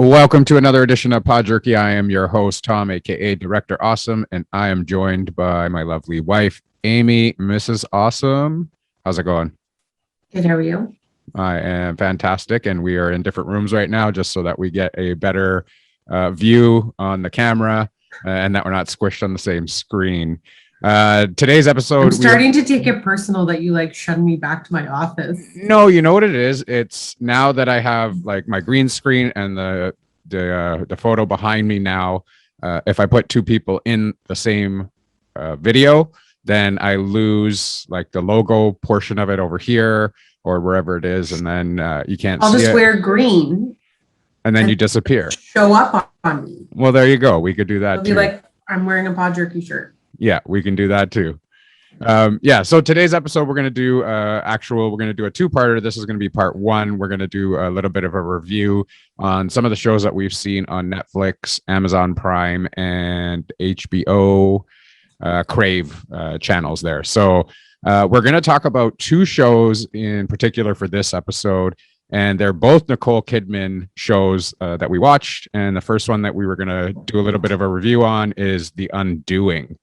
Welcome to another edition of Pod Jerky. I am your host, Tom, aka Director Awesome, and I am joined by my lovely wife, Amy, Mrs. Awesome. How's it going? Good, how are you? I am fantastic, and we are in different rooms right now just so that we get a better view on the camera and that we're not squished on the same screen. Today's episode, I'm starting to take it personal that you shunned me back to my office. No, you know what it is? It's now that I have like my green screen and the photo behind me now. If I put two people in the same video, then I lose like the logo portion of it over here or wherever it is, and then you can't I'll see just it. wear green And then you disappear. Show up on me. Well, there you go. We could do that It'll too. be like I'm wearing a Pod Jerky shirt. Yeah, we can do that too. So today's episode we're going to do we're going to do a two-parter. This is going to be part one. We're going to do a little bit of a review on some of the shows that we've seen on Netflix, Amazon Prime, and HBO Crave channels there. So we're going to talk about two shows in particular for this episode, and they're both Nicole Kidman shows that we watched. And the first one that we were going to do a little bit of a review on is The Undoing.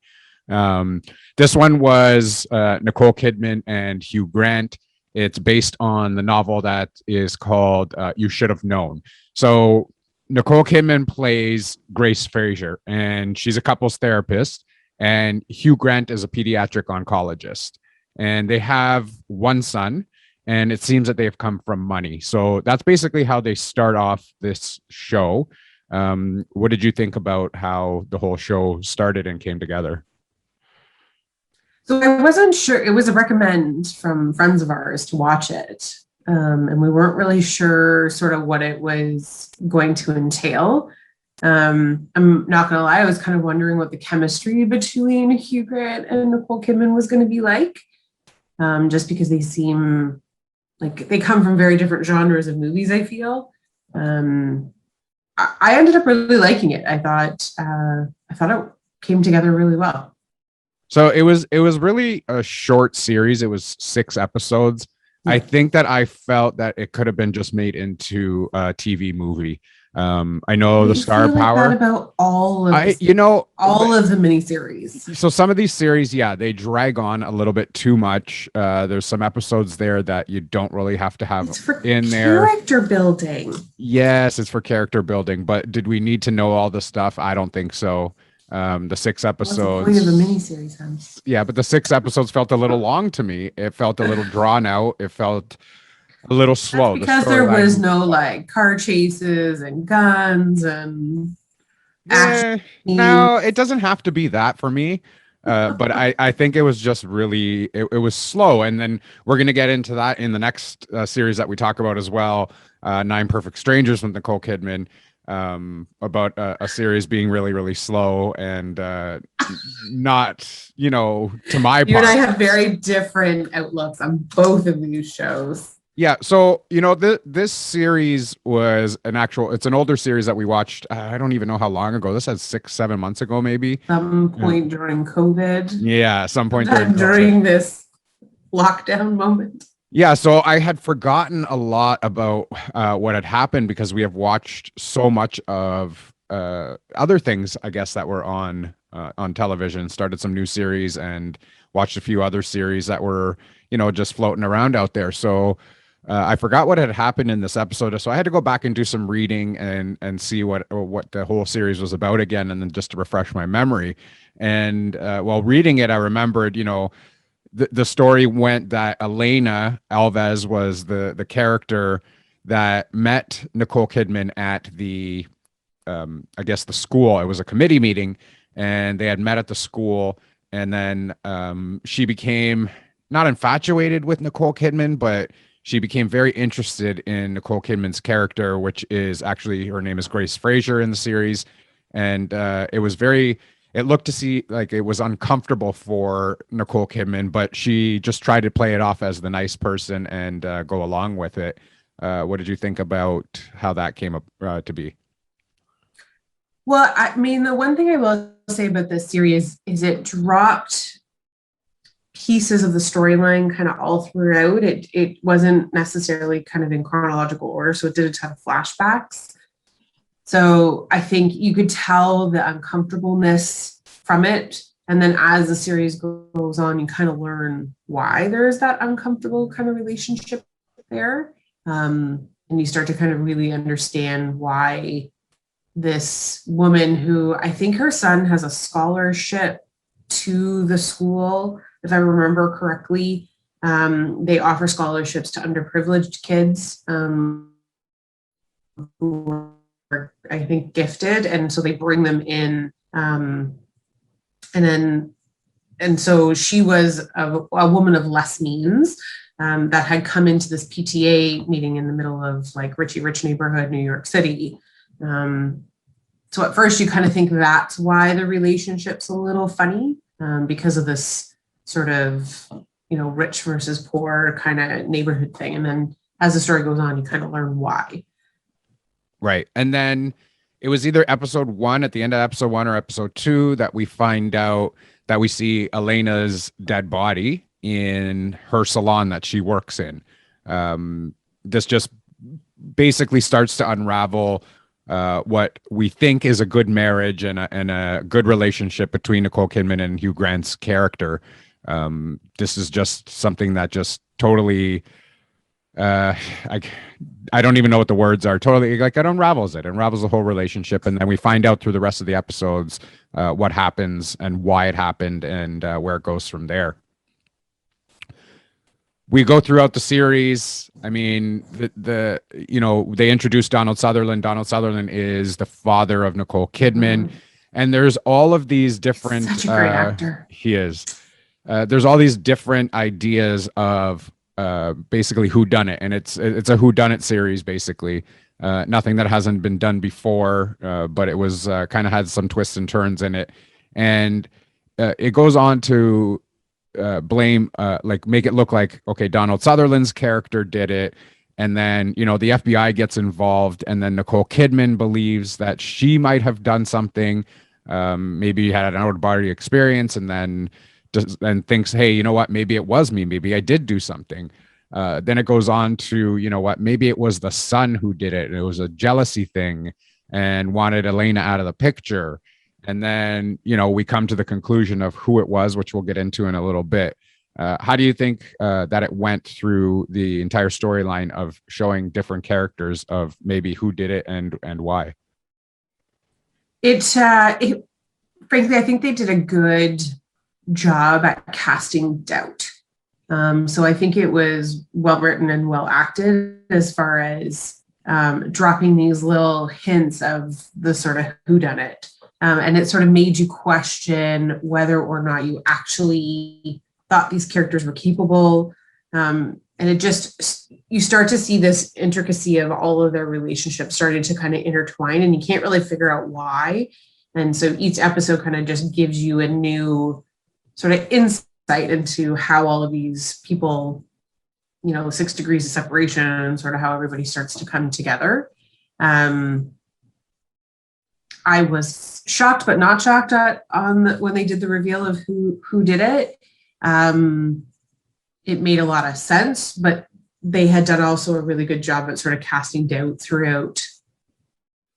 This one was Nicole Kidman and Hugh Grant. It's based on the novel that is called You Should Have Known. So Nicole Kidman plays Grace Fraser, and she's a couples therapist, and Hugh Grant is a pediatric oncologist. And they have one son, and it seems that they've come from money. So that's basically how they start off this show. What did you think about how the whole show started and came together? So I wasn't sure. It was a recommend from friends of ours to watch it. And we weren't really sure sort of what it was going to entail. I'm not going to lie. I was kind of wondering what the chemistry between Hugh Grant and Nicole Kidman was going to be like. Just because they seem like they come from very different genres of movies, I feel. I ended up really liking it. I thought it came together really well. So it was really a short series. It was 6 episodes. Yeah. I think that I felt that it could have been just made into a TV movie. I know the star power about all of of the miniseries. So some of these series, yeah, they drag on a little bit too much. There's some episodes there that you don't really have to have in there. Character building. Yes, it's for character building. But did we need to know all the stuff? I don't think so. The 6 episodes. What's the point of a miniseries, huh? Yeah, but the 6 episodes felt a little long to me. It felt a little drawn out. It felt a little slow. That's because there was no car chases and guns and action. No, it doesn't have to be that for me. But I think it was just really it was slow. And then we're gonna get into that in the next series that we talk about as well. 9 Perfect Strangers with Nicole Kidman. About a series being really, really slow and not, to my part. You and I have very different outlooks on both of these shows. Yeah, so this series was it's an older series that we watched. I don't even know how long ago. This was 6-7 months ago, maybe. Some point during COVID. Yeah, some point during this lockdown moment. Yeah, so I had forgotten a lot about what had happened because we have watched so much of other things, I guess, that were on television. Started some new series and watched a few other series that were, just floating around out there. So I forgot what had happened in this episode. So I had to go back and do some reading and see what the whole series was about again, and then just to refresh my memory. And while reading it, I remembered, the story went that Elena Alves was the character that met Nicole Kidman at the, I guess the school. It was a committee meeting, and they had met at the school, and then she became not infatuated with Nicole Kidman, but she became very interested in Nicole Kidman's character, which is actually, her name is Grace Fraser in the series, and it looked to see like it was uncomfortable for Nicole Kidman, but she just tried to play it off as the nice person and go along with it. What did you think about how that came up to be? Well, I mean, the one thing I will say about this series is it dropped pieces of the storyline kind of all throughout. It wasn't necessarily kind of in chronological order, so it did a ton of flashbacks. So I think you could tell the uncomfortableness from it. And then as the series goes on, you kind of learn why there's that uncomfortable kind of relationship there. And you start to kind of really understand why this woman, who I think her son has a scholarship to the school, if I remember correctly, they offer scholarships to underprivileged kids who are, I think, gifted, and so they bring them in. And so she was a woman of less means that had come into this PTA meeting in the middle of like Richie Rich neighborhood, New York City. So at first you kind of think that's why the relationship's a little funny, because of this sort of, rich versus poor kind of neighborhood thing. And then as the story goes on, you kind of learn why. Right. And then it was either episode 1, at the end of episode 1, or episode 2, that we find out that we see Elena's dead body in her salon that she works in. This just basically starts to unravel what we think is a good marriage and a good relationship between Nicole Kidman and Hugh Grant's character. This is just something that just totally, I don't even know what the words are. Totally, like, it unravels the whole relationship, and then we find out through the rest of the episodes what happens and why it happened, and where it goes from there. We go throughout the series. I mean, they introduced Donald Sutherland. Donald Sutherland is the father of Nicole Kidman, and there's all of these different. Such a great actor. He is. There's all these different ideas of basically whodunit, and it's a whodunit series basically. Nothing that hasn't been done before, but it was kind of had some twists and turns in it, and it goes on to blame, make it look like, okay, Donald Sutherland's character did it, and then the FBI gets involved, and then Nicole Kidman believes that she might have done something, maybe had an out of body experience, and then thinks, hey, you know what, maybe it was me, maybe I did do something. Then it goes on to, maybe it was the son who did it, and it was a jealousy thing and wanted Elena out of the picture. And then, we come to the conclusion of who it was, which we'll get into in a little bit. How do you think that it went through the entire storyline of showing different characters of maybe who did it and why? It frankly, I think they did a good job at casting doubt. So I think it was well written and well acted as far as dropping these little hints of the sort of whodunit. And it sort of made you question whether or not you actually thought these characters were capable. And it just, you start to see this intricacy of all of their relationships starting to kind of intertwine, and you can't really figure out why. And so each episode kind of just gives you a new sort of insight into how all of these people, 6 degrees of separation, and sort of how everybody starts to come together. I was shocked, but not shocked when they did the reveal of who did it. It made a lot of sense, but they had done also a really good job at sort of casting doubt throughout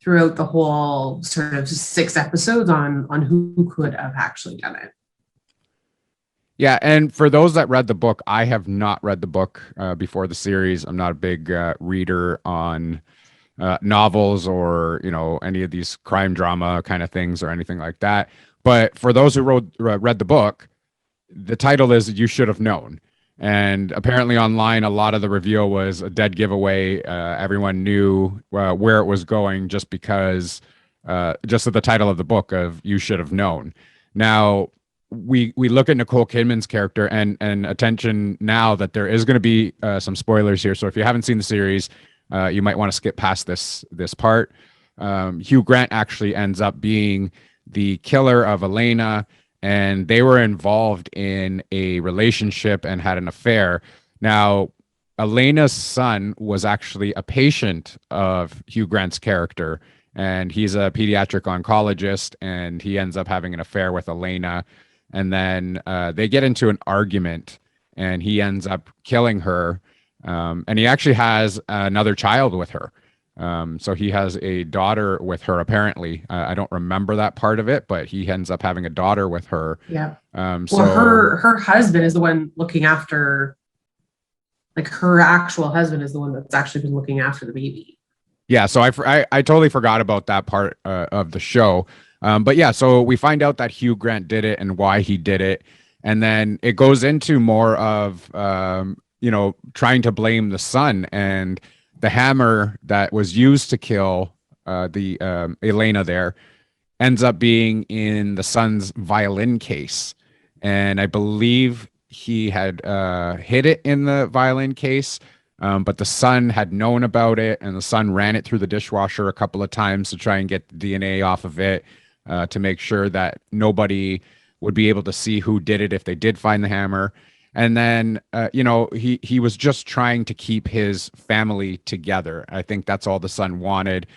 the whole sort of 6 episodes on who could have actually done it. Yeah, and for those that read the book, I have not read the book before the series. I'm not a big reader on novels or any of these crime drama kind of things or anything like that. But for those who read the book, the title is "You Should Have Known," and apparently online a lot of the review was a dead giveaway. Everyone knew where it was going just because just of the title of the book of "You Should Have Known." Now we look at Nicole Kidman's character, and attention now that there is going to be some spoilers here. So if you haven't seen the series, you might want to skip past this part. Hugh Grant actually ends up being the killer of Elena, and they were involved in a relationship and had an affair. Now, Elena's son was actually a patient of Hugh Grant's character, and he's a pediatric oncologist, and he ends up having an affair with Elena. And then they get into an argument, and he ends up killing her. And he actually has another child with her. So he has a daughter with her, apparently. I don't remember that part of it, but he ends up having a daughter with her. Yeah. Well, So her husband is the one looking after, like her actual husband is the one that's actually been looking after the baby. yeah, so I totally forgot about that part of the show. But yeah, so we find out that Hugh Grant did it and why he did it, and then it goes into more of trying to blame the son, and the hammer that was used to kill the Elena there ends up being in the son's violin case, and I believe he had hid it in the violin case, but the son had known about it, and the son ran it through the dishwasher a couple of times to try and get the DNA off of it, to make sure that nobody would be able to see who did it if they did find the hammer. And then, he was just trying to keep his family together. I think that's all the son wanted.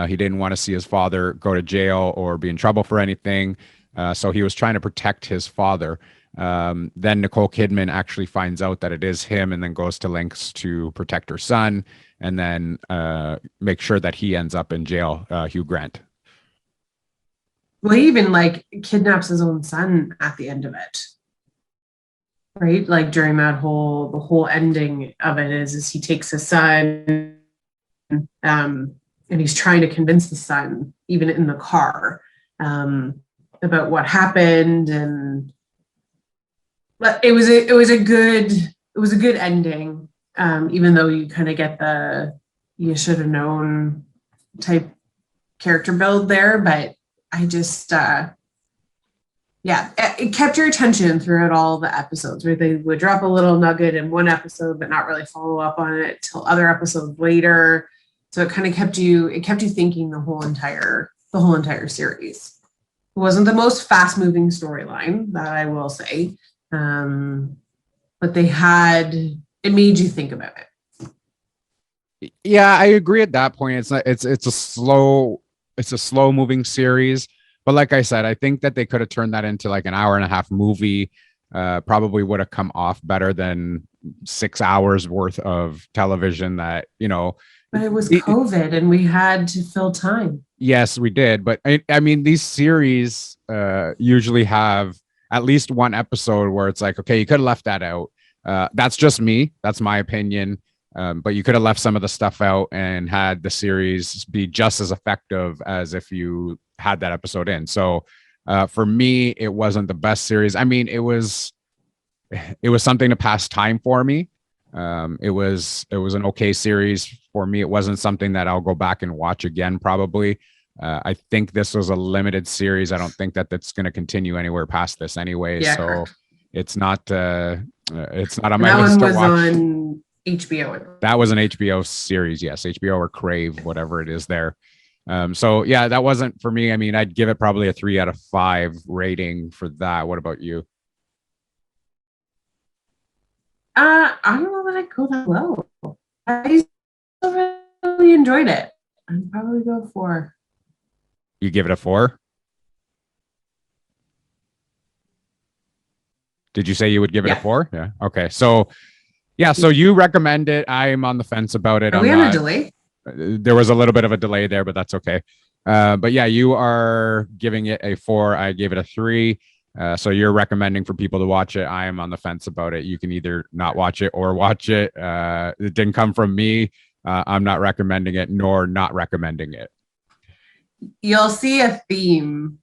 He didn't want to see his father go to jail or be in trouble for anything. So he was trying to protect his father. Then Nicole Kidman actually finds out that it is him, and then goes to lengths to protect her son, and then make sure that he ends up in jail, Hugh Grant. Well, he even like kidnaps his own son at the end of it. Right? Like during the whole ending of it is he takes his son, and he's trying to convince the son, even in the car, about what happened. And but it was a good ending, even though you kind of get the you should have known type character build there. But I just it kept your attention throughout all the episodes, where they would drop a little nugget in one episode but not really follow up on it till other episodes later. So it kind of kept you thinking the whole entire series. It wasn't the most fast moving storyline, that I will say, but it made you think about it. Yeah, I agree at that point. It's a slow moving series, but like I said, I think that they could have turned that into like an hour and a half movie. Probably would have come off better than 6 hours worth of television that. But it was COVID and we had to fill time. Yes, we did. But I mean, these series usually have at least one episode where it's like, okay, you could have left that out. That's just me. That's my opinion. But you could have left some of the stuff out and had the series be just as effective as if you had that episode in. So for me, it wasn't the best series. I mean, it was something to pass time for me. It was an okay series for me. It wasn't something that I'll go back and watch again, probably. I think this was a limited series. I don't think that that's going to continue anywhere past this anyway. Yeah, so correct. It's not on my list to watch. That one was on HBO. That was an HBO series. Yes. HBO or Crave, whatever it is there. So yeah, that wasn't for me. I mean, I'd give it probably a 3 out of 5 rating for that. What about you? I don't know that I'd go that low. I still really enjoyed it. I'd probably go 4. You give it a 4? Did you say you would give it a 4? Yeah. Okay. So yeah, so you recommend it. I am on the fence about it. Are we on a delay? There was a little bit of a delay there, but that's okay. But yeah, you are giving it a 4. I gave it a 3. So you're recommending for people to watch it. I am on the fence about it. You can either not watch it or watch it. It didn't come from me. I'm not recommending it nor not recommending it. You'll see a theme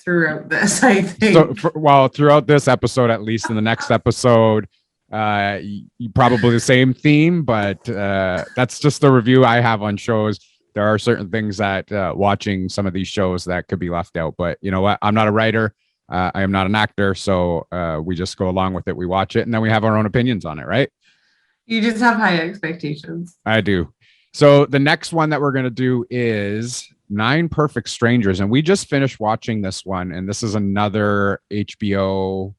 throughout this, I think. So, throughout this episode, at least in the next episode, probably the same theme, but that's just the review I have on shows. There are certain things that watching some of these shows that could be left out, but you know what? I'm not a writer. I am not an actor, so we just go along with it. We watch it, and then we have our own opinions on it, right? You just have high expectations. I do. So the next one that we're going to do is 9 Perfect Strangers, and we just finished watching this one, and this is another HBO.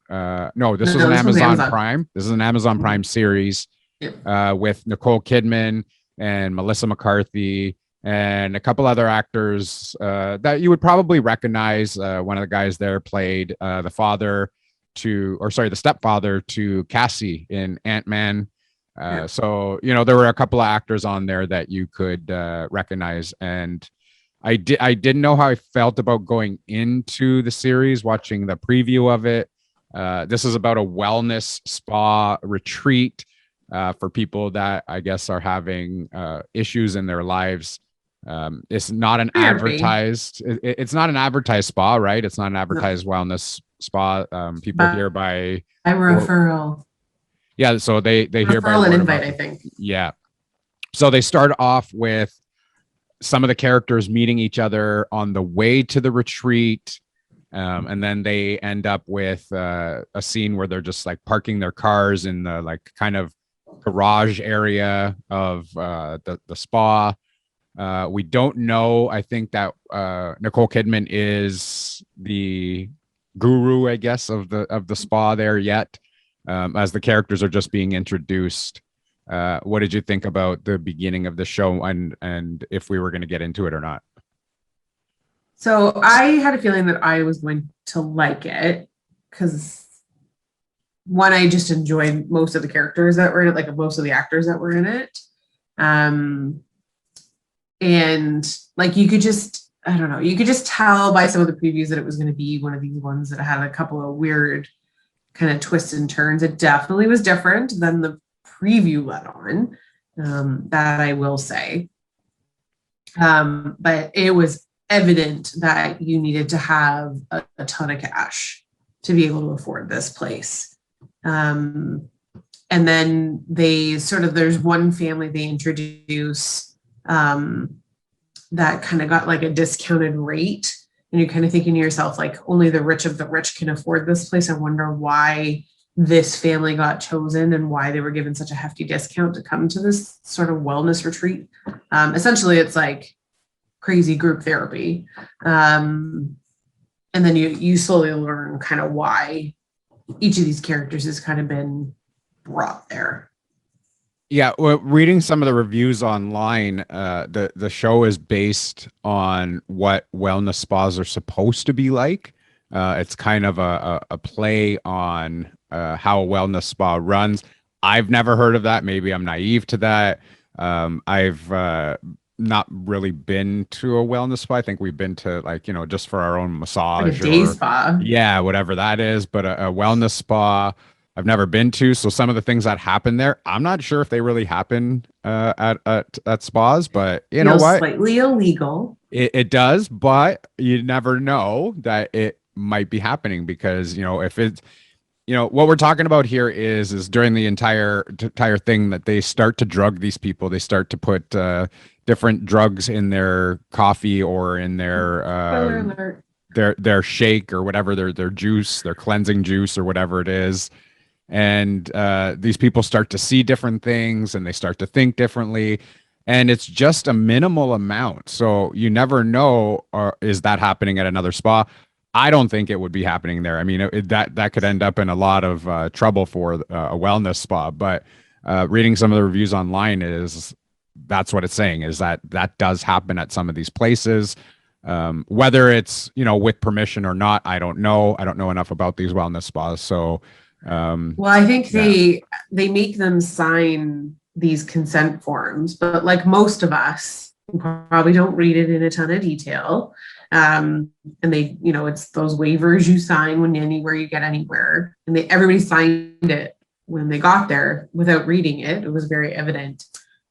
This was an Amazon Prime. This is an Amazon Prime series with Nicole Kidman and Melissa McCarthy and a couple other actors that you would probably recognize. One of the guys there played the stepfather to Cassie in Ant-Man. So there were a couple of actors on there that you could recognize, and I didn't know how I felt about going into the series, watching the preview of it. This is about a wellness spa retreat for people that I guess are having issues in their lives. It's not an Therapy. advertised. It's not an advertised spa, right? It's not an No, advertised wellness spa. People by hereby, or referral. yeah, so they hereby Referral and word of invite, mouth. I think. Yeah. So they start off with some of the characters meeting each other on the way to the retreat. And then they end up with a scene where they're just like parking their cars in the like kind of garage area of the spa. We don't know. I think that Nicole Kidman is the guru, I guess, of the spa there yet, as the characters are just being introduced. What did you think about the beginning of the show, and if we were going to get into it or not? So I had a feeling that I was going to like it because one, I just enjoyed most of the characters that were in it, like most of the actors that were in it. Um, and like you could just, I don't know, you could just tell by some of the previews that it was going to be one of these ones that had a couple of weird kind of twists and turns. It definitely was different than the preview let on. That I will say. But it was evident that you needed to have a ton of cash to be able to afford this place. And then there's one family they introduce that kind of got like a discounted rate. And you're kind of thinking to yourself, like, only the rich of the rich can afford this place. I wonder why this family got chosen and why they were given such a hefty discount to come to this sort of wellness retreat. Essentially, it's like crazy group therapy. And then you slowly learn kind of why each of these characters has kind of been brought there. Yeah, well, reading some of the reviews online, the show is based on what wellness spas are supposed to be like. It's kind of a play on how a wellness spa runs. I've never heard of that. Maybe I'm naive to that. I've not really been to a wellness spa. I think we've been to like, just for our own Like a massage day or spa. yeah, whatever that is. But a wellness spa I've never been to. So some of the things that happen there, I'm not sure if they really happen at spas, but you know Feels what? slightly illegal. It does, but you never know that it might be happening because, if it's, what we're talking about here is during the entire thing that they start to drug these people. They start to put different drugs in their coffee or in Spoiler alert. their shake or whatever, their juice, their cleansing juice or whatever it is. And these people start to see different things and they start to think differently. And it's just a minimal amount. So you never know, is that happening at another spa? I don't think it would be happening there. I mean, that could end up in a lot of trouble for a wellness spa. But reading some of the reviews online that's what it's saying, is that does happen at some of these places. Whether it's with permission or not, I don't know. I don't know enough about these wellness spas. So Well, I think yeah. they make them sign these consent forms, but like most of us probably don't read it in a ton of detail. And it's those waivers you sign when anywhere you get anywhere, and everybody signed it when they got there without reading it. It was very evident,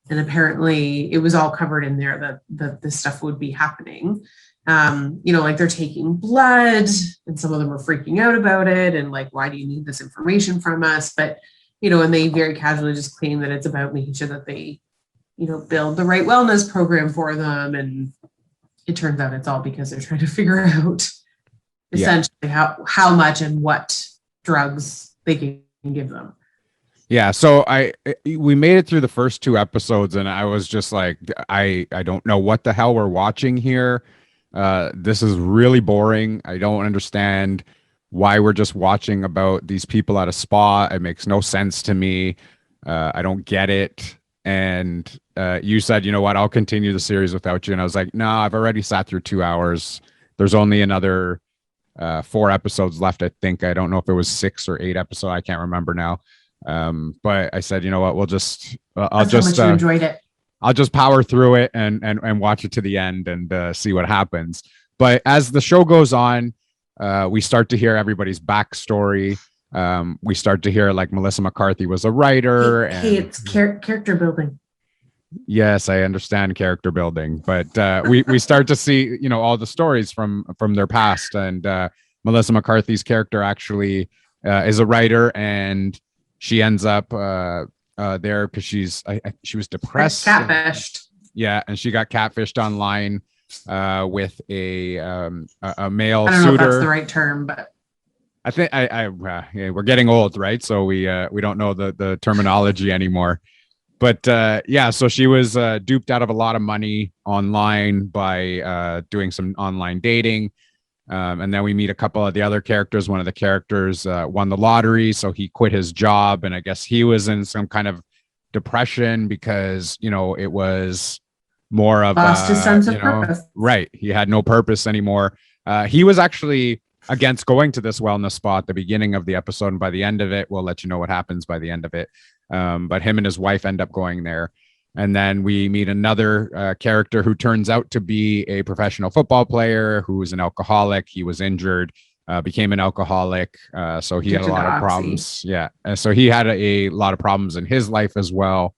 and apparently it was all covered in there that this stuff would be happening. Like they're taking blood and some of them are freaking out about it. And like, why do you need this information from us? But, and they very casually just claim that it's about making sure that they, build the right wellness program for them. And it turns out it's all because they're trying to figure out essentially how much and what drugs they can give them. Yeah, so we made it through the first two episodes and I was just like, I don't know what the hell we're watching here. This is really boring. I don't understand why we're just watching about these people at a spa. It makes no sense to me. I don't get it. And you said, you know what, I'll continue the series without you. And I was like, no, I've already sat through 2 hours. There's only another 4 episodes left, I think. I don't know if it was 6 or 8 episodes. I can't remember now. But I said, you know what, we'll just That's how much you enjoyed it. I'll just power through it and watch it to the end and see what happens. But as the show goes on, we start to hear everybody's backstory. We start to hear like Melissa McCarthy was a writer. Hey, it's character building. Yes, I understand character building, but we start to see, you know, all the stories from their past, and Melissa McCarthy's character actually is a writer, and she ends up there because she was depressed, catfished. Yeah, and she got catfished online with a male I don't suitor. know if that's the right term, but I think yeah, we're getting old, right? So we don't know the terminology anymore. But yeah, so she was duped out of a lot of money online by doing some online dating. And then we meet a couple of the other characters. One of the characters won the lottery, so he quit his job. And I guess he was in some kind of depression because, you know, it was more of lost his sense of purpose. Right. He had no purpose anymore. He was actually against going to this wellness spa at the beginning of the episode. And by the end of it, we'll let you know what happens by the end of it. But him and his wife end up going there. And then we meet another character who turns out to be a professional football player who was an alcoholic. He was injured, became an alcoholic. So he had a lot of problems. Yeah. So he had a lot of problems in his life as well.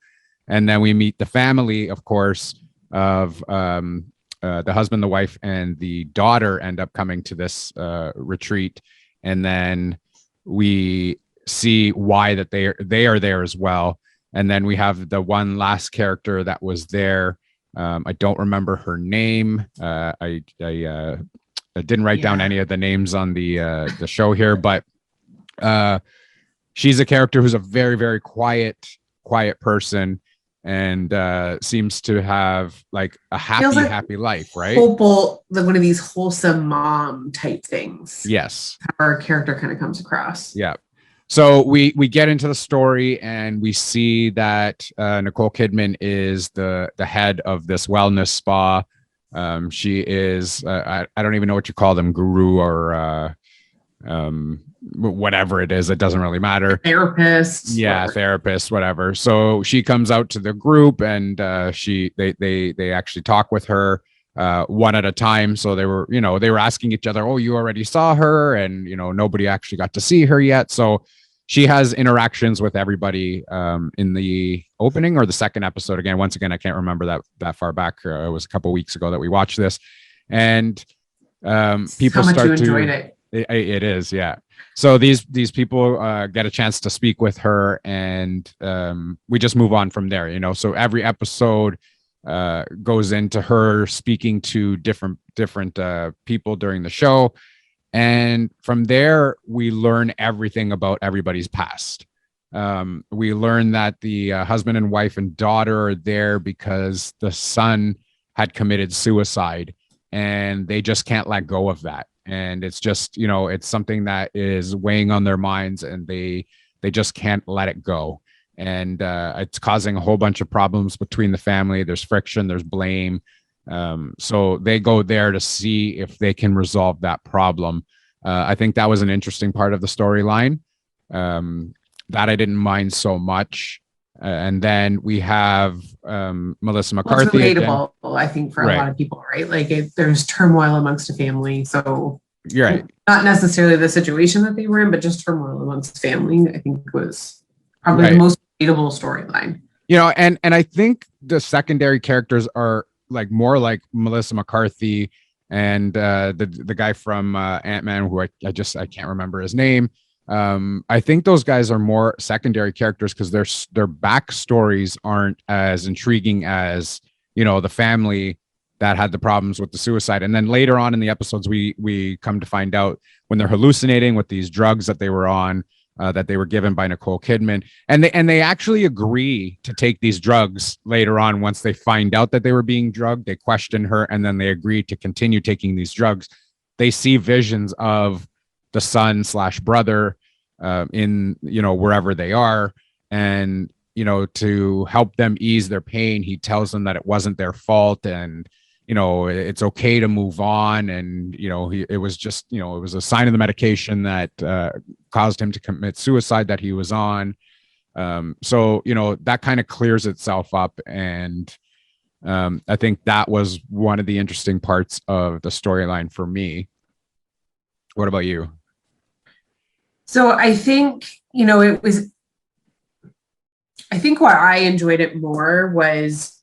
And then we meet the family, of course, of the husband, the wife, and the daughter end up coming to this retreat. And then we see why that they are there as well. And then we have the one last character that was there. I don't remember her name. I didn't write down any of the names on the show here, but she's a character who's a very, very quiet person, and seems to have like a happy life, right? Hopeful, like one of these wholesome mom type things. Yes. How our character kind of comes across. Yeah. So we get into the story and we see that Nicole Kidman is the head of this wellness spa. She is, I don't even know what you call them, guru or whatever it is. It doesn't really matter. Therapist. Yeah, therapist, whatever. So she comes out to the group and they actually talk with her one at a time. So they were asking each other, oh, you already saw her, and nobody actually got to see her yet. So she has interactions with everybody in the opening or the second episode. Again, once again, I can't remember that far back. It was a couple of weeks ago that we watched this, and people how much start you enjoyed to. It. It is, yeah. So these people get a chance to speak with her, and we just move on from there. So every episode goes into her speaking to different people during the show. And from there, we learn everything about everybody's past. We learn that the husband and wife and daughter are there because the son had committed suicide, and they just can't let go of that. And it's just, it's something that is weighing on their minds, and they just can't let it go. And it's causing a whole bunch of problems between the family. There's friction, there's blame. So they go there to see if they can resolve that problem. I think that was an interesting part of the storyline that I didn't mind so much. And then we have Melissa McCarthy. It's relatable, I think, for a lot of people, right? Like there's turmoil amongst a family. So you're right. Not necessarily the situation that they were in, but just turmoil amongst family, I think was probably the most relatable storyline. And I think the secondary characters are like more like Melissa McCarthy and the guy from Ant-Man, who I can't remember his name. I think those guys are more secondary characters because their backstories aren't as intriguing as the family that had the problems with the suicide. And then later on in the episodes, we come to find out when they're hallucinating with these drugs that they were on, that they were given by Nicole Kidman, and they actually agree to take these drugs later on. Once they find out that they were being drugged, they question her, and then they agree to continue taking these drugs. They see visions of the son / brother in wherever they are, and to help them ease their pain, he tells them that it wasn't their fault, and it's okay to move on. And, it was just, it was a sign of the medication that caused him to commit suicide that he was on. So that kind of clears itself up, and I think that was one of the interesting parts of the storyline for me. What about you? So I think, it was, I think why I enjoyed it more was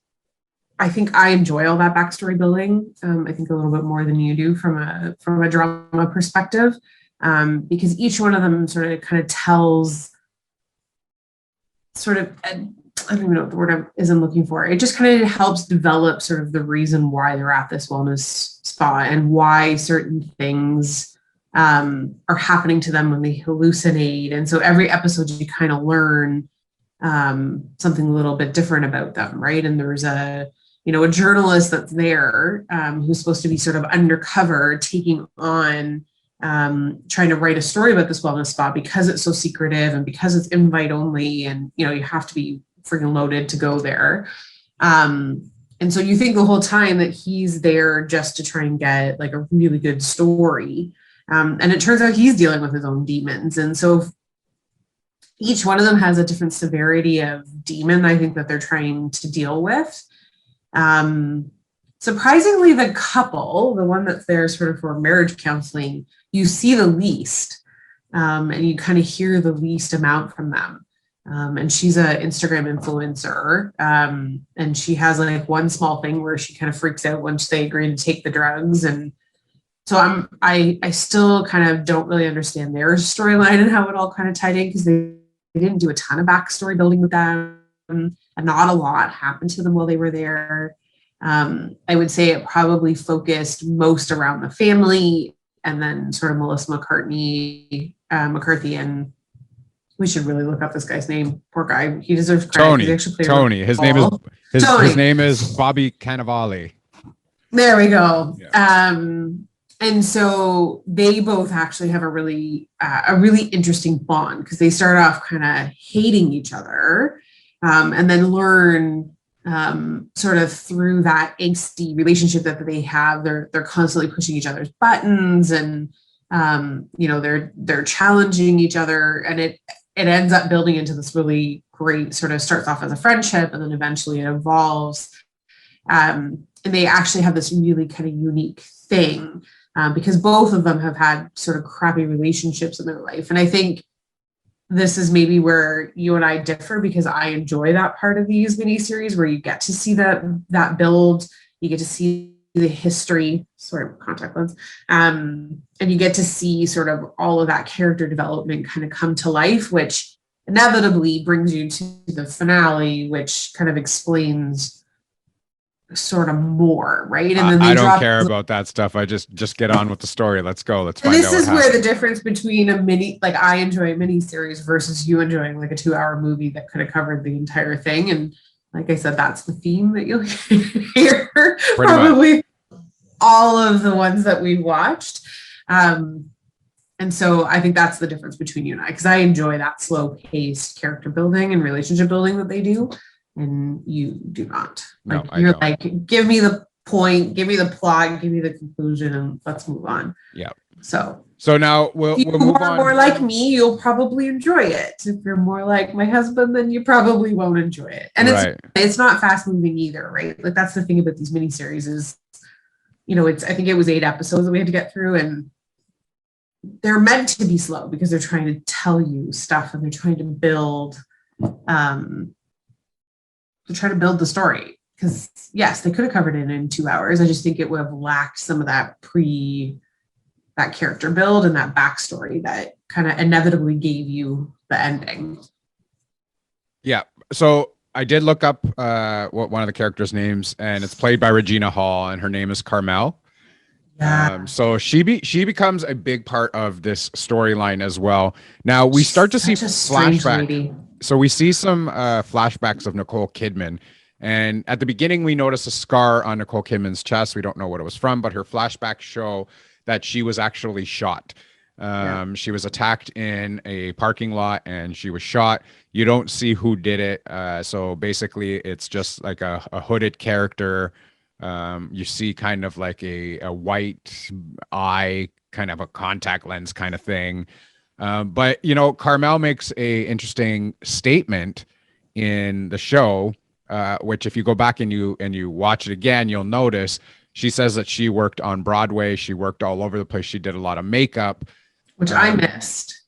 I think I enjoy all that backstory building. I think a little bit more than you do from a drama perspective, because each one of them sort of kind of tells sort of I don't even know what the word I'm looking for. It just kind of helps develop sort of the reason why they're at this wellness spa and why certain things are happening to them when they hallucinate. And so every episode you kind of learn something a little bit different about them, right? And there's a journalist that's there who's supposed to be sort of undercover taking on trying to write a story about this wellness spa because it's so secretive and because it's invite only, and you have to be freaking loaded to go there. And so you think the whole time that he's there just to try and get like a really good story. And it turns out he's dealing with his own demons. And so each one of them has a different severity of demon, I think, that they're trying to deal with. Surprisingly, the couple, the one that's there sort of for marriage counseling, you see the least, and you kind of hear the least amount from them. And she's an Instagram influencer, and she has like one small thing where she kind of freaks out once they agree to take the drugs. And so I still kind of don't really understand their storyline and how it all kind of tied in, because they didn't do a ton of backstory building with them, and not a lot happened to them while they were there. I would say it probably focused most around the family, and then sort of Melissa McCarthy, and we should really look up this guy's name. Poor guy, he deserves credit. Tony. His name is his name is Bobby Cannavale. There we go. Yeah. And so they both actually have a really interesting bond, because they start off kind of hating each other, and then learn sort of through that angsty relationship that they have, they're constantly pushing each other's buttons, and they're challenging each other, and it ends up building into this really great sort of, starts off as a friendship, and then eventually it evolves. And they actually have this really kind of unique thing, because both of them have had sort of crappy relationships in their life. And I think this is maybe where you and I differ, because I enjoy that part of these miniseries where you get to see that build, you get to see the history, sort of contact lens, and you get to see sort of all of that character development kind of come to life, which inevitably brings you to the finale, which kind of explains sort of more, right? And then I don't care about that stuff. I just get on with the story. Let's go. Let's find out. And this is where the difference between I enjoy a mini series versus you enjoying like a 2-hour movie that could have covered the entire thing. And like I said, that's the theme that you'll hear probably all of the ones that we watched. And so I think that's the difference between you and I, because I enjoy that slow paced character building and relationship building that they do. And you do not. No, you're like, give me the point, give me the plot, give me the conclusion, and let's move on. Yeah. So now we'll move on. More like me, you'll probably enjoy it. If you're more like my husband, then you probably won't enjoy it. And it's not fast moving either, right? Like that's the thing about these miniseries is, I think it was 8 episodes that we had to get through, and they're meant to be slow because they're trying to tell you stuff, and they're trying to build the story, because yes, they could have covered it in 2 hours. I just think it would have lacked some of that character build and that backstory that kind of inevitably gave you the ending. Yeah. So I did look up what one of the characters' names, and it's played by Regina Hall, and her name is Carmel. Yeah. So she becomes a big part of this storyline as well. Now we start to see flashbacks. So we see some flashbacks of Nicole Kidman. And at the beginning, we notice a scar on Nicole Kidman's chest. We don't know what it was from, but her flashbacks show that she was actually shot. She was attacked in a parking lot and she was shot. You don't see who did it. So basically, it's just like a hooded character. You see kind of like a white eye, kind of a contact lens kind of thing. But Carmel makes a interesting statement in the show, which if you go back and you watch it again, you'll notice she says that she worked on Broadway, she worked all over the place, she did a lot of makeup, which I missed.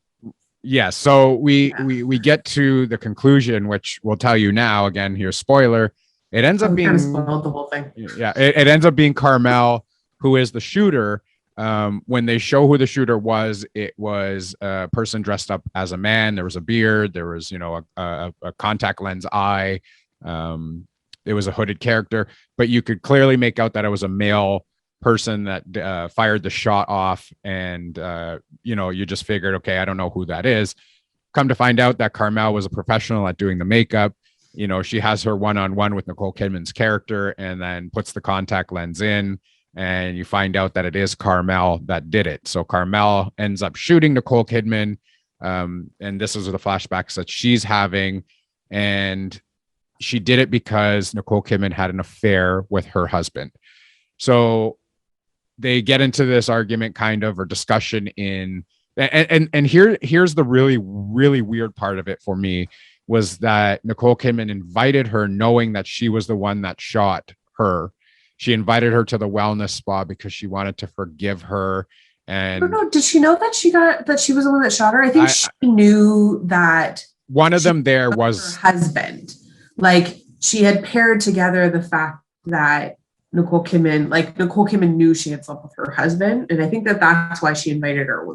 Yeah, so we get to the conclusion, which we'll tell you now. Again, here's spoiler. It ends up being kind of spoiled the whole thing. Yeah, it ends up being Carmel who is the shooter. When they show who the shooter was, it was a person dressed up as a man. There was a beard. There was a contact lens eye. It was a hooded character, but you could clearly make out that it was a male person that fired the shot off, and you just figured, okay, I don't know who that is. Come to find out that Carmel was a professional at doing the makeup. She has her one-on-one with Nicole Kidman's character and then puts the contact lens in, and you find out that it is Carmel that did it. So Carmel ends up shooting Nicole Kidman, and this is the flashbacks that she's having, and she did it because Nicole Kidman had an affair with her husband. So they get into this argument kind of, or discussion and here's the really, really weird part of it for me, was that Nicole Kidman invited her knowing that she was the one that shot her. She invited her to the wellness spa because she wanted to forgive her. And I don't know, did she know that she was the one that shot her? I think she knew that one of them there was her husband. Like, she had paired together the fact that Nicole Kidman knew she had slept with her husband, and I think that's why she invited her.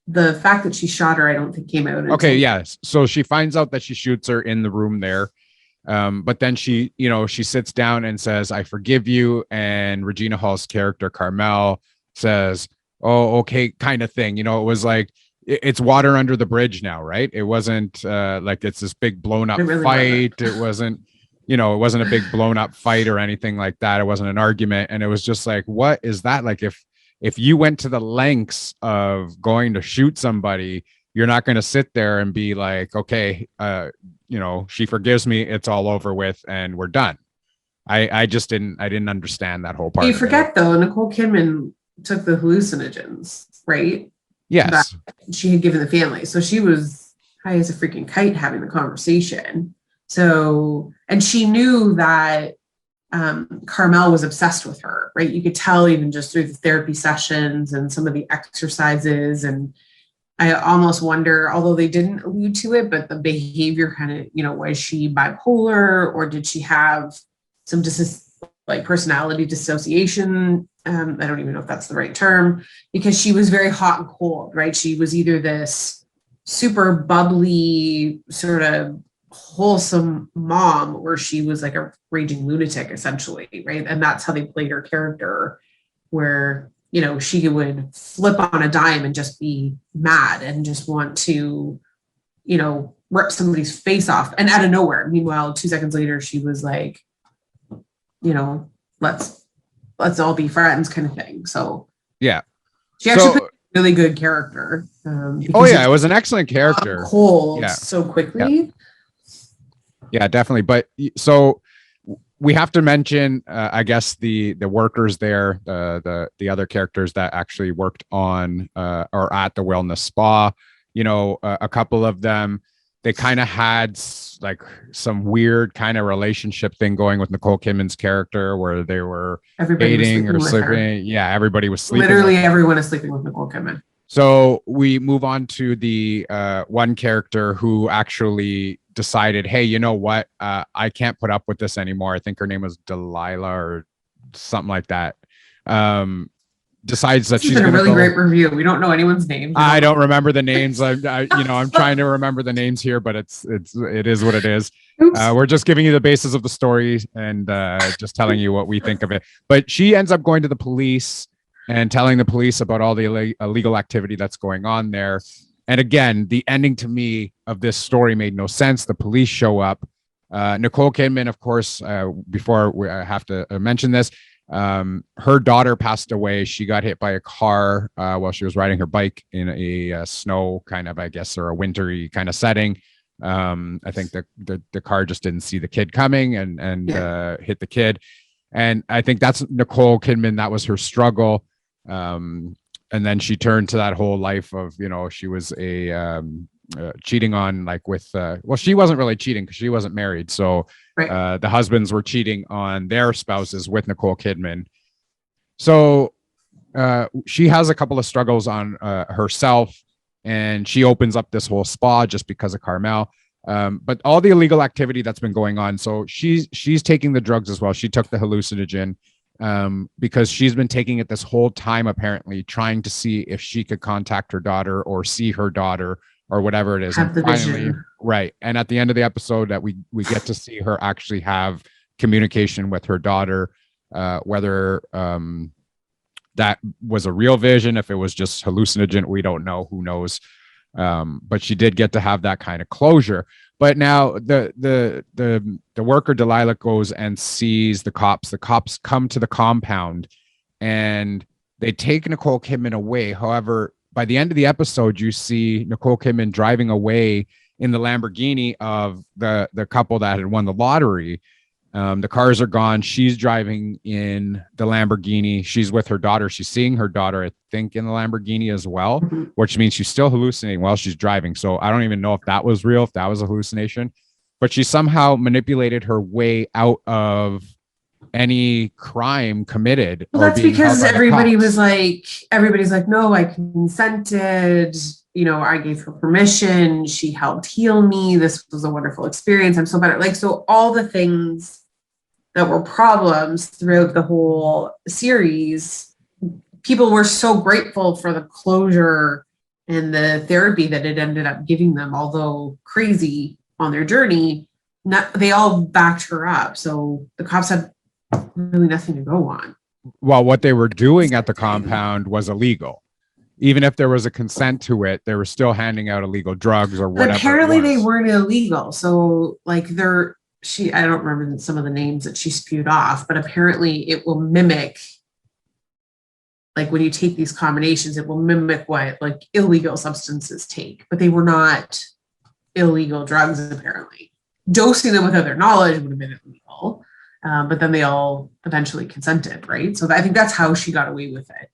The fact that she shot her, I don't think came out. Okay, yes. So she finds out that she shoots her in the room there, but then she sits down and says, "I forgive you," and Regina Hall's character Carmel says, "Oh, okay," kind of thing. It was like it's water under the bridge now, right? It wasn't like it's this big blown up fight. It wasn't. It wasn't a big blown up fight or anything like that. It wasn't an argument. And it was just like, what is that? Like, if you went to the lengths of going to shoot somebody, you're not going to sit there and be like, okay, she forgives me, it's all over with, and we're done. I didn't understand that whole part. You forget though, Nicole Kidman took the hallucinogens, right? Yes. That she had given the family. So she was high as a freaking kite having the conversation. So, and she knew that Carmel was obsessed with her, right? You could tell even just through the therapy sessions and some of the exercises. And I almost wonder, although they didn't allude to it, but the behavior kind of, was she bipolar, or did she have some personality dissociation? I don't even know if that's the right term, because she was very hot and cold, right? She was either this super bubbly, sort of wholesome mom, or she was like a raging lunatic essentially, right? And that's how they played her character, where she would flip on a dime and just be mad and just want to rip somebody's face off, and out of nowhere. Meanwhile, 2 seconds later she was like, let's all be friends, kind of thing. So yeah, she actually played a really good character. It was an excellent character. Cold so quickly. Yeah, definitely. But so we have to mention, I guess, the workers there, the other characters that actually worked on or at the wellness spa. A couple of them, they kind of had like some weird kind of relationship thing going with Nicole Kidman's character, where they were dating or sleeping. Yeah, everybody was sleeping. Literally everyone is sleeping with Nicole Kidman. So we move on to the one character who actually decided, hey, you know what? I can't put up with this anymore. I think her name was Delilah or something like that. Decides that she's been a really great review. We don't know anyone's name. I don't remember the names. I'm trying to remember the names here, but it is what it is. We're just giving you the basis of the story and just telling you what we think of it. But she ends up going to the police and telling the police about all the illegal activity that's going on there. And again, the ending to me of this story made no sense. The police show up. Nicole Kidman, of course, before I have to mention this, her daughter passed away. She got hit by a car while she was riding her bike in a snow kind of, I guess, or a wintry kind of setting. I think the car just didn't see the kid coming and hit the kid. And I think that's Nicole Kidman. That was her struggle. and then she turned to that whole life of, she was cheating on, like, with well, she wasn't really cheating because she wasn't married, so Right. the husbands were cheating on their spouses with Nicole Kidman. So she has a couple of struggles on herself, and she opens up this whole spa just because of Carmel. But all the illegal activity that's been going on. So she's taking the drugs as well. She took the hallucinogen because she's been taking it this whole time, apparently trying to see if she could contact her daughter or see her daughter or whatever it is. Have the vision. Right. And at the end of the episode, that we get to see her actually have communication with her daughter, whether that was a real vision, if it was just hallucinogen, we don't know. Who knows? But she did get to have that kind of closure. But now the worker Delilah goes and sees the cops. The cops come to the compound and they take Nicole Kidman away. However, by the end of the episode, you see Nicole Kidman driving away in the Lamborghini of the couple that had won the lottery. The cars are gone. She's driving in the Lamborghini. She's with her daughter. She's seeing her daughter, I think, in the Lamborghini as well, which means she's still hallucinating while she's driving. So I don't even know if that was real, if that was a hallucination, but she somehow manipulated her way out of any crime committed. Well, that's because everybody's like, no, I consented. I gave her permission. She helped heal me. This was a wonderful experience. I'm so better. Like, so all the things that were problems throughout the whole series, people were so grateful for the closure and the therapy that it ended up giving them, although crazy on their journey. They all backed her up. So the cops had really nothing to go on. Well, what they were doing at the compound was illegal. Even if there was a consent to it, they were still handing out illegal drugs or whatever. But apparently they weren't illegal. So like I don't remember some of the names that she spewed off, but apparently it will mimic, like when you take these combinations, it will mimic what like illegal substances take, but they were not illegal drugs apparently. Dosing them without their knowledge would have been illegal. But then they all eventually consented, right? So I think that's how she got away with it.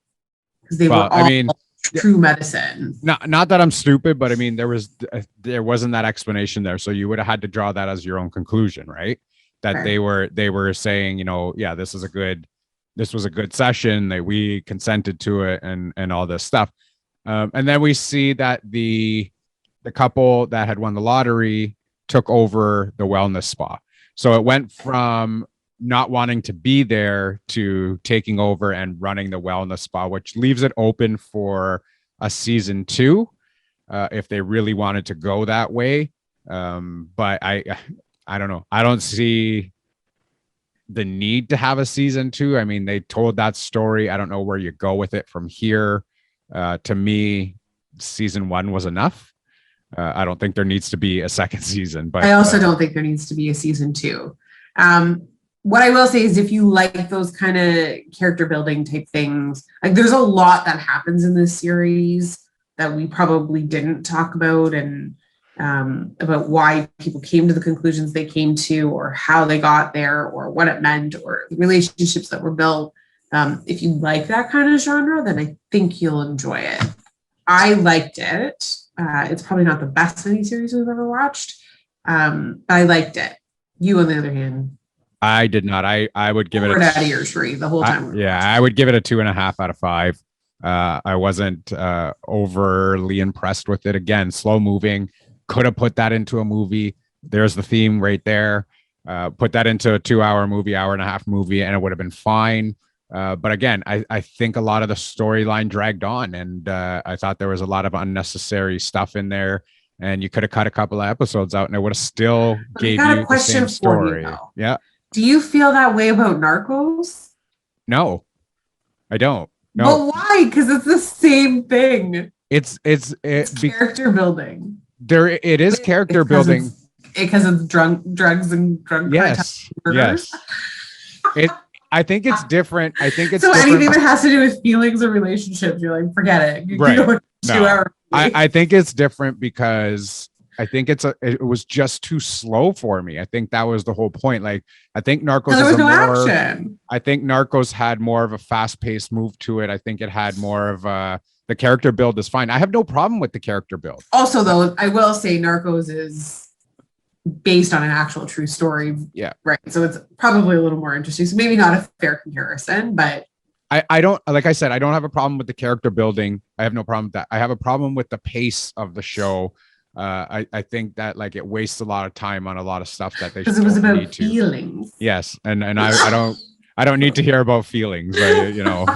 Because they were all true medicine. Not that I'm stupid, but I mean, there wasn't that explanation there. So you would have had to draw that as your own conclusion, right? That sure. they were saying, yeah, this was a good session. We consented to it and all this stuff. And then we see that the couple that had won the lottery took over the wellness spa. So it went from not wanting to be there to taking over and running the wellness spa, which leaves it open for a season 2 if they really wanted to go that way. But I don't know. I don't see the need to have a season 2. I mean, they told that story. I don't know where you go with it from here. To me, season 1 was enough. I don't think there needs to be a second season, but I also don't think there needs to be a season 2. What I will say is if you like those kind of character building type things, like there's a lot that happens in this series that we probably didn't talk about, and about why people came to the conclusions they came to, or how they got there, or what it meant, or the relationships that were built. If you like that kind of genre, then I think you'll enjoy it. I liked it. It's probably not the best miniseries we've ever watched, but I liked it. You, on the other hand, I did not. I would give it out of your tree the whole time. I would give it a 2.5 out of 5. I wasn't overly impressed with it. Again, slow moving. Could have put that into a movie. There's the theme right there. Put that into a 2-hour movie, 1.5-hour movie, and it would have been fine. But again, I think a lot of the storyline dragged on, and I thought there was a lot of unnecessary stuff in there. And you could have cut a couple of episodes out, and it would have still gave you the same story. Yeah. Do you feel that way about Narcos? No, I don't. No. But why? Because it's the same thing. It's character building. It is character building because of drugs and drug. Yes. Yes. I think it's different. I think it's so different. Anything that has to do with feelings or relationships, you're like, forget it. Right. I think it's different because it was just too slow for me. I think that was the whole point. Like, I think Narcos There was is no more, action. I think Narcos had more of a fast-paced move to it. I think it had more of the character build is fine. I have no problem with the character build. Also, though, I will say Narcos is based on an actual true story. Yeah. Right. So it's probably a little more interesting. So maybe not a fair comparison, but I don't, like I said, I don't have a problem with the character building. I have no problem with that. I have a problem with the pace of the show. I think that like it wastes a lot of time on a lot of stuff that they because it was don't about need to. feelings. Yes, and I don't need to hear about feelings. But, you know,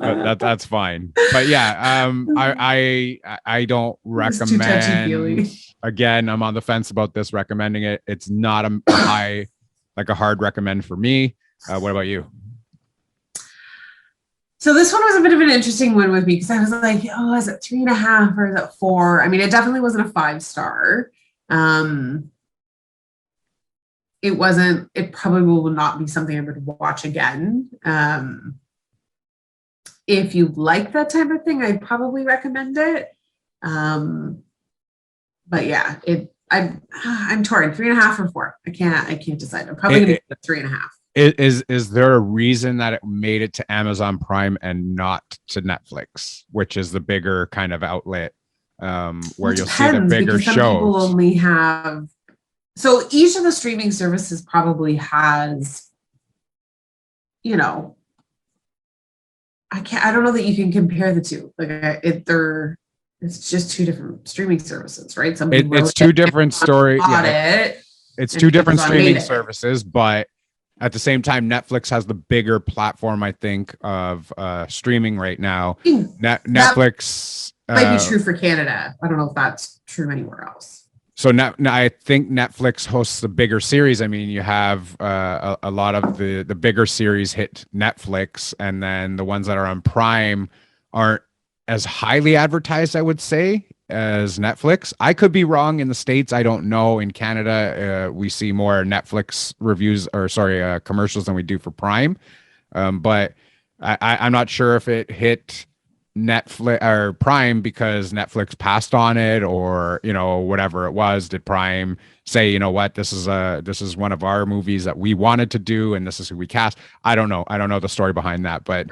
that's fine. But yeah, I don't It's too touchy-feely. recommend. Again, I'm on the fence about this recommending it. It's not a high, like a hard recommend for me. What about you? So this one was a bit of an interesting one with me because I was like, oh, is it 3.5 or is it 4? I mean, it definitely wasn't a 5-star. It probably will not be something I would watch again. If you like that type of thing, I'd probably recommend it. But yeah, I'm torn. 3.5 or 4. I can't decide. I'm probably gonna get 3.5. Is there a reason that it made it to Amazon Prime and not to Netflix, which is the bigger kind of outlet, where you'll see the bigger some shows? people only have, so each of the streaming services probably has, you know, I don't know that you can compare the two. Like it's just two different streaming services, right? It's two different story. It's two different streaming services, but at the same time, Netflix has the bigger platform, I think, of streaming right now. Netflix might be true for Canada. I don't know if that's true anywhere else. So now I think Netflix hosts the bigger series. I mean, you have a lot of the bigger series hit Netflix, and then the ones that are on Prime aren't as highly advertised, I would say, as Netflix. I could be wrong in the States. I don't know. In Canada, we see more Netflix commercials than we do for Prime. But I'm not sure if it hit Netflix or Prime because Netflix passed on it, or, you know, whatever it was. Did Prime say, you know what, this is one of our movies that we wanted to do, and this is who we cast? I don't know the story behind that, but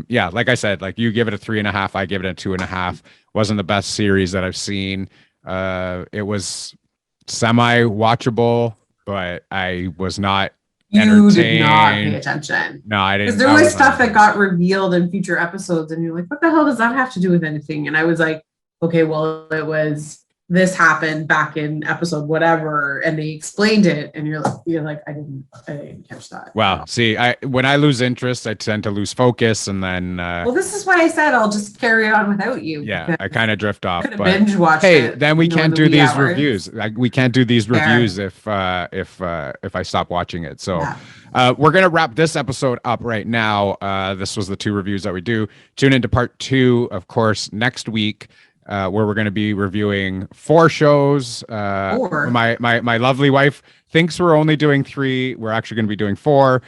yeah, like I said, like you give it a 3.5, I give it a 2.5. Wasn't the best series that I've seen. It was semi-watchable, but I was not You did not pay attention. No, I didn't. Because there was stuff that got revealed in future episodes, and you're like, what the hell does that have to do with anything? And I was like, okay, well, this happened back in episode whatever, and they explained it, and you're like, I didn't catch that. Wow. See, when I lose interest, I tend to lose focus, and then well, this is why I said I'll just carry on without you. Yeah, I kind of drift off. But binge watch. Hey, then we can't do these reviews. We can't do these reviews if I stop watching it. So we're gonna wrap this episode up right now. This was the 2 reviews that we do. Tune into part 2, of course, next week. Where we're going to be reviewing 4 shows. My lovely wife thinks we're only doing 3. We're actually going to be doing 4.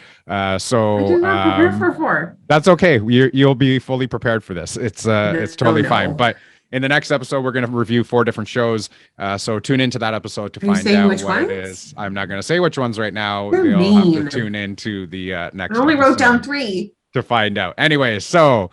So I did not prepare for 4. That's okay. You'll be fully prepared for this. It's totally fine. But in the next episode, we're going to review 4 different shows. So tune into that episode to find out what it is. I'm not going to say which ones right now. You'll have to tune into the next. I only wrote down 3 to find out. Anyway, so.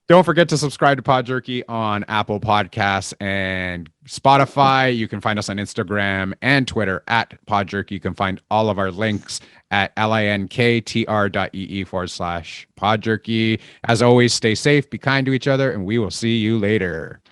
Don't forget to subscribe to Pod Jerky on Apple Podcasts and Spotify. You can find us on Instagram and Twitter at Pod Jerky. You can find all of our links at linktr.ee/Pod Jerky. As always, stay safe, be kind to each other, and we will see you later.